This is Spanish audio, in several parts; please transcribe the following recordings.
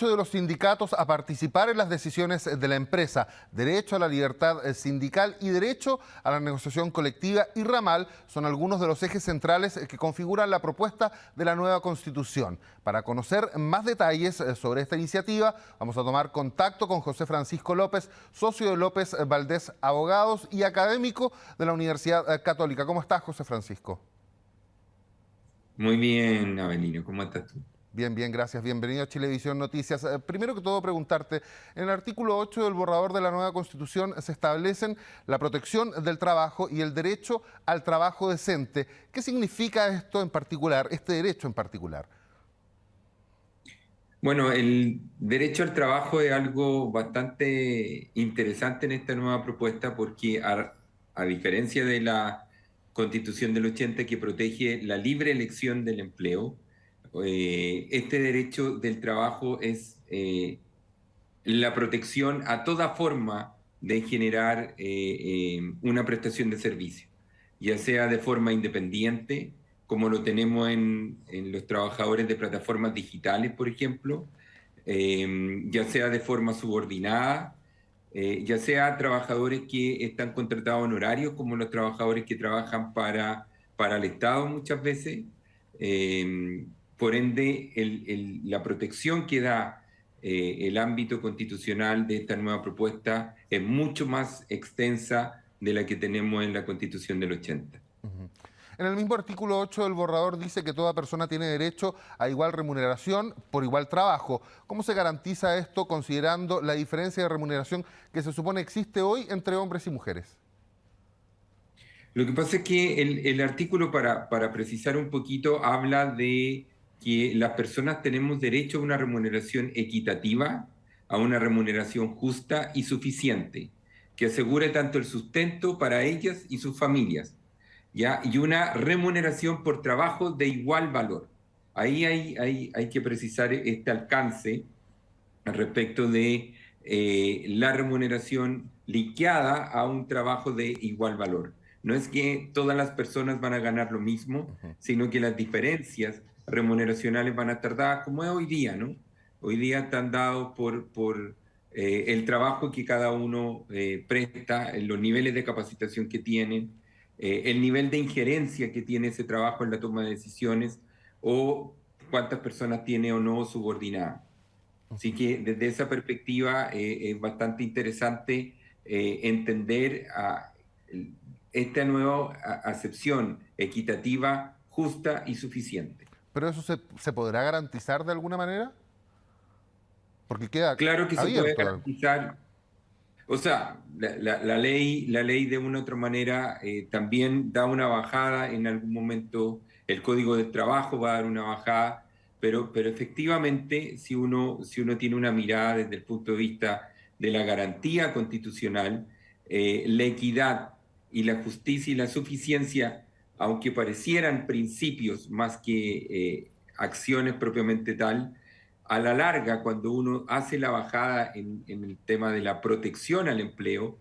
derecho de los sindicatos a participar en las decisiones de la empresa, derecho a la libertad sindical y derecho a la negociación colectiva y ramal son algunos de los ejes centrales que configuran la propuesta de la nueva Constitución. Para conocer más detalles sobre esta iniciativa, vamos a tomar contacto con José Francisco López, socio de López Valdés Abogados y académico de la Universidad Católica. ¿Cómo estás, José Francisco? Muy bien, Avelino, ¿cómo estás tú? Bien, bien, gracias. Bienvenido a Chilevisión Noticias. Primero que todo, preguntarte, en el artículo 8 del borrador de la nueva Constitución se establecen la protección del trabajo y el derecho al trabajo decente. ¿Qué significa esto en particular, este derecho en particular? Bueno, el derecho al trabajo es algo bastante interesante en esta nueva propuesta porque a diferencia de la Constitución del 80 que protege la libre elección del empleo, este derecho del trabajo es la protección a toda forma de generar una prestación de servicio, ya sea de forma independiente, como lo tenemos en los trabajadores de plataformas digitales, por ejemplo, ya sea de forma subordinada, ya sea trabajadores que están contratados en horarios, como los trabajadores que trabajan para el Estado muchas veces. Por ende, la protección que da el ámbito constitucional de esta nueva propuesta es mucho más extensa de la que tenemos en la Constitución del 80. Ujú. En el mismo artículo 8 del borrador dice que toda persona tiene derecho a igual remuneración por igual trabajo. ¿Cómo se garantiza esto considerando la diferencia de remuneración que se supone existe hoy entre hombres y mujeres? Lo que pasa es que el artículo, para precisar un poquito, habla de que las personas tenemos derecho a una remuneración equitativa, a una remuneración justa y suficiente, que asegure tanto el sustento para ellas y sus familias, ¿ya? Y una remuneración por trabajo de igual valor. Ahí hay que precisar este alcance respecto de la remuneración liqueada a un trabajo de igual valor. No es que todas las personas van a ganar lo mismo, Ujú. sino que las diferencias remuneracionales van a estar dadas como es hoy día, ¿no? Hoy día están dados por el trabajo que cada uno presta, los niveles de capacitación que tienen, el nivel de injerencia que tiene ese trabajo en la toma de decisiones o cuántas personas tiene o no subordinadas. Así que desde esa perspectiva es bastante interesante entender esta nueva acepción equitativa, justa y suficiente. ¿Pero eso se podrá garantizar de alguna manera? Porque queda Claro que se puede abierto. garantizar, o sea, la ley de una u otra manera también da una bajada en algún momento, el Código del Trabajo va a dar una bajada, pero efectivamente si uno tiene una mirada desde el punto de vista de la garantía constitucional, la equidad y la justicia y la suficiencia, aunque parecieran principios más que acciones propiamente tal, a la larga, cuando uno hace la bajada en el tema de la protección al empleo,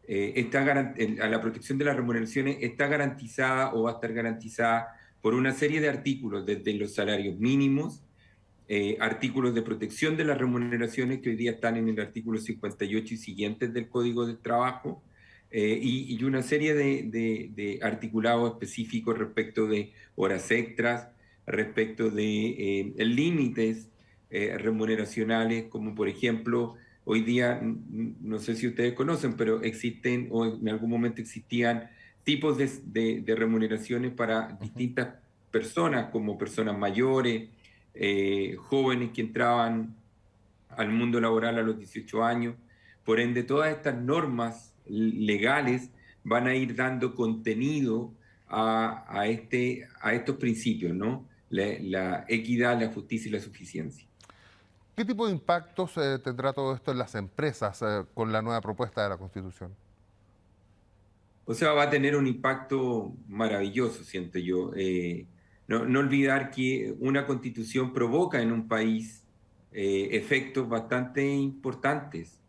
a la protección de las remuneraciones está garantizada o va a estar garantizada por una serie de artículos, desde los salarios mínimos, artículos de protección de las remuneraciones que hoy día están en el artículo 58 y siguientes del Código del Trabajo, y una serie de articulados específicos respecto de horas extras, respecto de límites remuneracionales, como por ejemplo, hoy día, no sé si ustedes conocen, pero existen o en algún momento existían tipos de remuneraciones para Ujú. distintas personas, como personas mayores, jóvenes que entraban al mundo laboral a los 18 años. Por ende, todas estas normas legales van a ir dando contenido a estos principios, ¿no? La equidad, la justicia y la suficiencia. ¿Qué tipo de impactos tendrá todo esto en las empresas con la nueva propuesta de la Constitución? O sea, va a tener un impacto maravilloso, siento yo. No olvidar que una constitución provoca en un país efectos bastante importantes.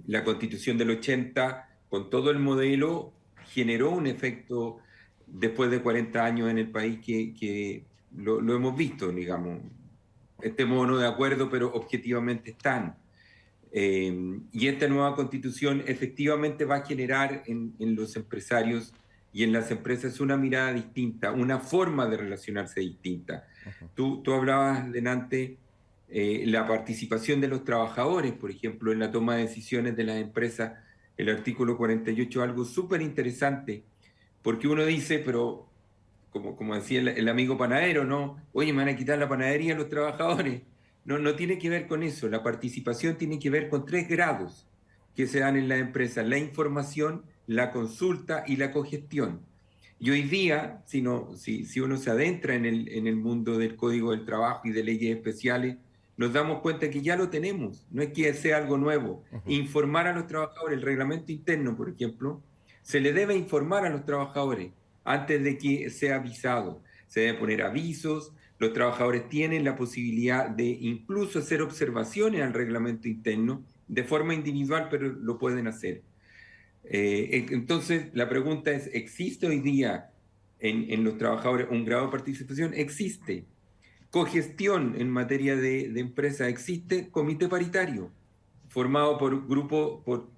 La constitución del 80, con todo el modelo, generó un efecto después de 40 años en el país que lo hemos visto, digamos. estemos o no de acuerdo, pero objetivamente están. Y esta nueva constitución efectivamente va a generar en los empresarios y en las empresas una mirada distinta, una forma de relacionarse distinta. Tú hablabas delante la participación de los trabajadores, por ejemplo, en la toma de decisiones de las empresas, el artículo 48, algo súper interesante, porque uno dice, pero como decía el amigo panadero, ¿no? Oye, me van a quitar la panadería a los trabajadores. No, no tiene que ver con eso. La participación tiene que ver con 3 grados que se dan en la empresa: la información, la consulta y la cogestión. Y hoy día, si uno se adentra en el mundo del Código del Trabajo y de leyes especiales, nos damos cuenta que ya lo tenemos. No es que sea algo nuevo. Informar a los trabajadores, el reglamento interno, por ejemplo, se le debe informar a los trabajadores antes de que sea avisado. Se deben poner avisos, los trabajadores tienen la posibilidad de incluso hacer observaciones al reglamento interno de forma individual, pero lo pueden hacer. Entonces, la pregunta es, ¿existe hoy día en los trabajadores un grado de participación? Existe. Cogestión en materia de empresa, existe comité paritario, formado por grupo, por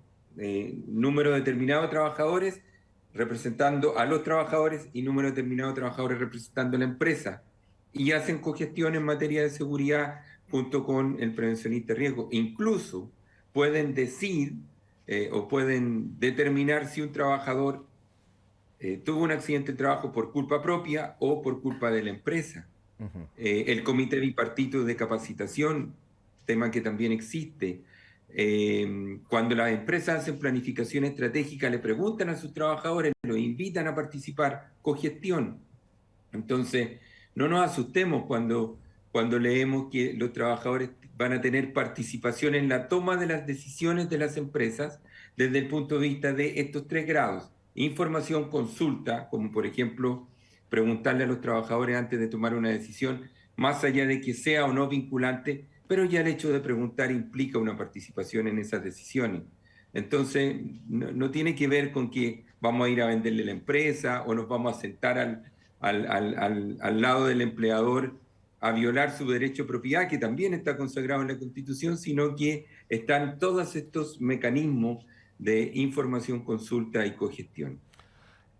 número determinado de trabajadores representando a los trabajadores y número determinado de trabajadores representando a la empresa. Y hacen cogestión en materia de seguridad junto con el prevencionista de riesgo. Incluso pueden decir o pueden determinar si un trabajador tuvo un accidente de trabajo por culpa propia o por culpa de la empresa. El comité bipartito de capacitación, tema que también existe. Cuando las empresas hacen planificación estratégica, le preguntan a sus trabajadores, los invitan a participar, cogestión. Entonces, no nos asustemos cuando leemos que los trabajadores van a tener participación en la toma de las decisiones de las empresas desde el punto de vista de estos 3 grados: información, consulta, como por ejemplo preguntarle a los trabajadores antes de tomar una decisión, más allá de que sea o no vinculante, pero ya el hecho de preguntar implica una participación en esas decisiones. Entonces, no tiene que ver con que vamos a ir a venderle la empresa o nos vamos a sentar al lado del empleador a violar su derecho a propiedad, que también está consagrado en la Constitución, sino que están todos estos mecanismos de información, consulta y cogestión.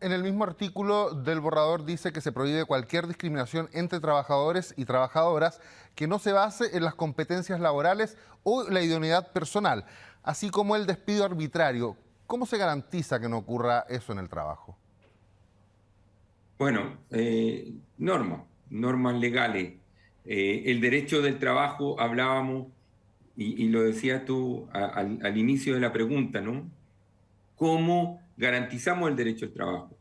En el mismo artículo del borrador dice que se prohíbe cualquier discriminación entre trabajadores y trabajadoras que no se base en las competencias laborales o la idoneidad personal, así como el despido arbitrario. ¿Cómo se garantiza que no ocurra eso en el trabajo? Bueno, normas legales. El derecho del trabajo, hablábamos, y lo decías tú al inicio de la pregunta, ¿no? ¿Cómo garantizamos el derecho al trabajo?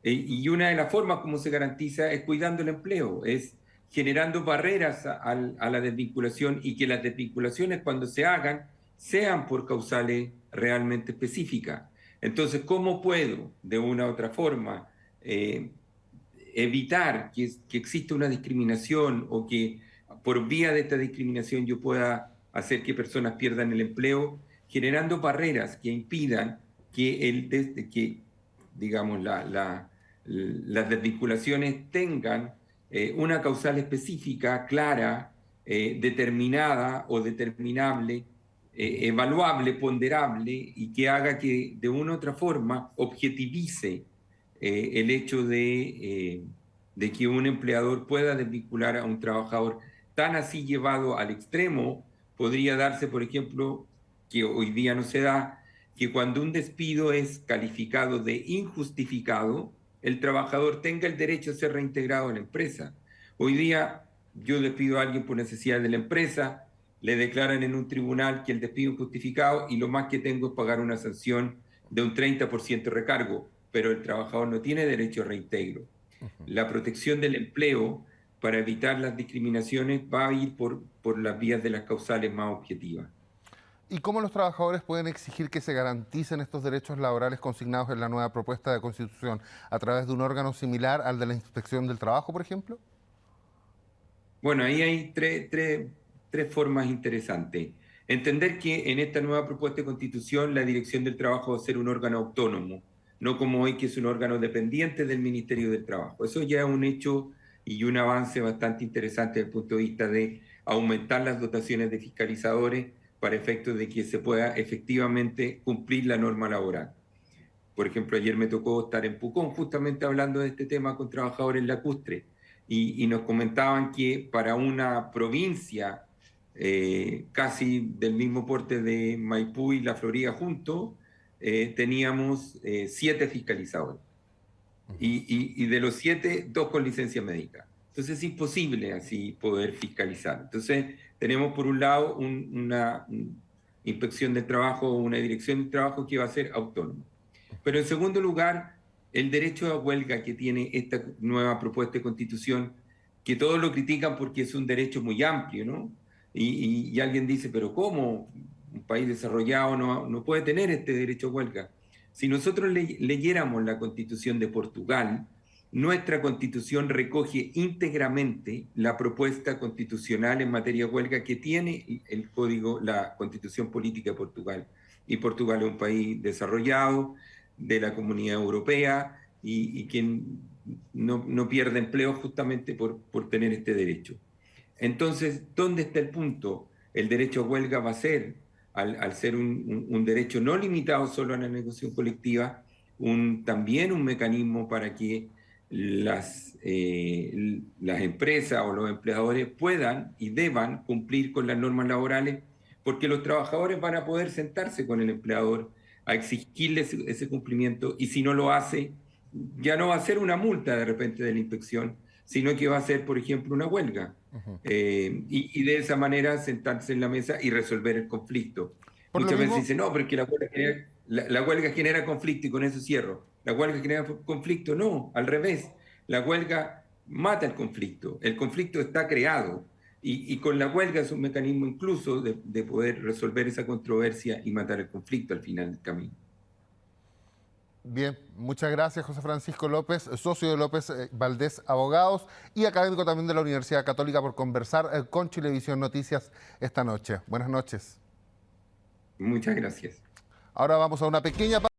Y una de las formas como se garantiza es cuidando el empleo, es generando barreras a la desvinculación, y que las desvinculaciones, cuando se hagan, sean por causales realmente específicas. Entonces, ¿cómo puedo, de una u otra forma, evitar que exista una discriminación, o que por vía de esta discriminación yo pueda hacer que personas pierdan el empleo? Generando barreras que impidan que digamos, las desvinculaciones tengan una causal específica, clara, determinada o determinable, evaluable, ponderable, y que haga que de una u otra forma objetivice el hecho de que un empleador pueda desvincular a un trabajador. Tan así llevado al extremo, podría darse, por ejemplo, que hoy día no se da, que cuando un despido es calificado de injustificado, el trabajador tenga el derecho a ser reintegrado en la empresa. Hoy día yo despido a alguien por necesidad de la empresa, le declaran en un tribunal que el despido es injustificado, y lo más que tengo es pagar una sanción de un 30% de recargo, pero el trabajador no tiene derecho a reintegro. La protección del empleo, para evitar las discriminaciones, va a ir por las vías de las causales más objetivas. ¿Y cómo los trabajadores pueden exigir que se garanticen estos derechos laborales consignados en la nueva propuesta de Constitución? ¿A través de un órgano similar al de la Inspección del Trabajo, por ejemplo? Bueno, ahí hay tres formas interesantes. Entender que en esta nueva propuesta de Constitución la Dirección del Trabajo va a ser un órgano autónomo, no como hoy, que es un órgano dependiente del Ministerio del Trabajo. Eso ya es un hecho y un avance bastante interesante desde el punto de vista de aumentar las dotaciones de fiscalizadores para efectos de que se pueda efectivamente cumplir la norma laboral. Por ejemplo, ayer me tocó estar en Pucón justamente hablando de este tema con trabajadores lacustres y nos comentaban que para una provincia casi del mismo porte de Maipú y La Florida juntos, teníamos 7 fiscalizadores. Y de los 7, 2 con licencia médica. Entonces es imposible así poder fiscalizar. Entonces tenemos por un lado una inspección del trabajo, una dirección del trabajo que va a ser autónoma. Pero en segundo lugar, el derecho a huelga que tiene esta nueva propuesta de constitución, que todos lo critican porque es un derecho muy amplio, ¿no? Y alguien dice, pero ¿cómo? Un país desarrollado no puede tener este derecho a huelga. Si nosotros leyéramos la Constitución de Portugal, nuestra Constitución recoge íntegramente la propuesta constitucional en materia de huelga que tiene el código, la Constitución Política de Portugal. Y Portugal es un país desarrollado de la Comunidad Europea y que no pierde empleo justamente por tener este derecho. Entonces, ¿dónde está el punto? El derecho a huelga va a ser, al ser un derecho no limitado solo a la negociación colectiva, también un mecanismo para que las empresas o los empleadores puedan y deban cumplir con las normas laborales, porque los trabajadores van a poder sentarse con el empleador a exigirle ese cumplimiento, y si no lo hace, ya no va a ser una multa de repente de la inspección, sino que va a ser, por ejemplo, una huelga. Y de esa manera sentarse en la mesa y resolver el conflicto. Por lo Muchas veces mismo, dicen, no, porque la huelga genera conflicto, y con eso cierro. La huelga genera conflicto, no, al revés. La huelga mata el conflicto está creado, y con la huelga es un mecanismo incluso de poder resolver esa controversia y matar el conflicto al final del camino. bien, muchas gracias, José Francisco López, socio de López Valdés Abogados y académico también de la Universidad Católica, por conversar con Chilevisión Noticias esta noche. Buenas noches. Muchas gracias. Ahora vamos a una pequeña pausa.